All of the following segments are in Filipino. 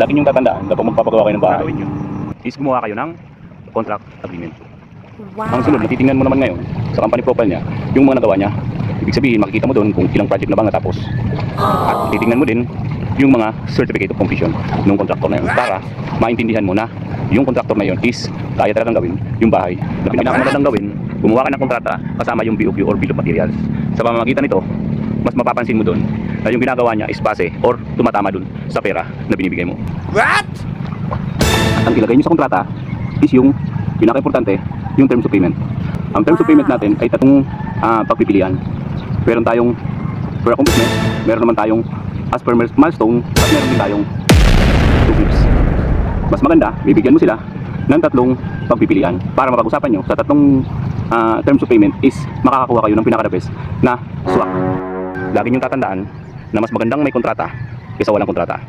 lagi niyong tatandaan kapag magpapagawa kayo ng bahay is gumawa kayo ng contract agreement. Ang sunod, natitingnan mo naman ngayon sa company profile niya, yung mga nagawa niya. Ibig sabihin, makikita mo doon kung ilang project na ba natapos. At titingnan mo din yung mga certificate of completion ng contractor na yun para maintindihan mo na yung contractor na yun is kaya talagang gawin yung bahay na pinakamagandang gawin. Gumawa ka ng kontrata kasama yung BOQ or Bill of Materials. Sa pamamagitan nito, mas mapapansin mo doon na yung ginagawa niya is base or tumatama doon sa pera na binibigay mo. What? At ang ilagay nyo sa kontrata is yung pinaka-importante, yung terms of payment. Ang terms of payment natin ay tatong pagpipilian. Meron tayong per accomplishment, meron naman tayong as per milestone, at meron din tayong 2 groups. Mas maganda, bibigyan mo sila ng tatlong pagpipilian para mapag-usapan nyo sa tatlong terms of payment is makakakuha kayo ng pinaka-the best na swak. Lagi nyo tatandaan na mas magandang may kontrata kaysa walang kontrata.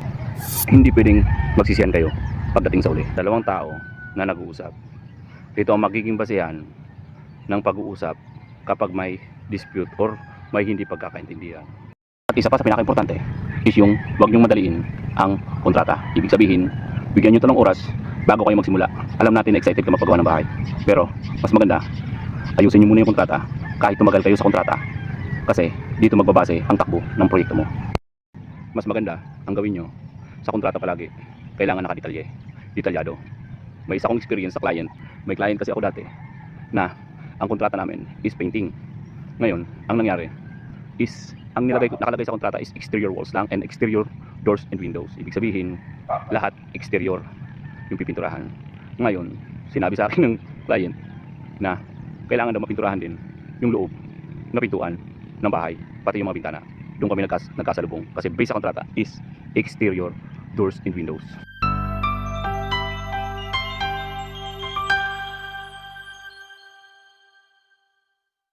Hindi pwedeng magsisiyan kayo pagdating sa uli. Dalawang tao na nag-uusap. Ito ang magiging basehan ng pag-uusap kapag may dispute or may hindi pagkakaintindihan. At isa pa sa pinaka-importante is yung huwag nyong madaliin ang kontrata. Ibig sabihin, bigyan nyo ito ng oras bago kayo magsimula. Alam natin na excited ka magpagawa ng bahay. Pero mas maganda, ayusin nyo muna yung kontrata kahit tumagal kayo sa kontrata. Kasi dito magbabase ang takbo ng proyekto mo. Mas maganda ang gawin nyo sa kontrata palagi. Kailangan nakadetalye, detalyado. May isa akong experience sa client. May client kasi ako dati na ang kontrata namin is painting. Ngayon, ang nangyari is ang nakalagay sa kontrata is exterior walls lang and exterior doors and windows. Ibig sabihin, lahat exterior yung pipinturahan. Ngayon, sinabi sa akin ng client na kailangan daw mapinturahan din yung loob na pintuan ng bahay, pati yung mga bintana. Doon kami nagkasalubong kasi base sa kontrata is exterior doors and windows.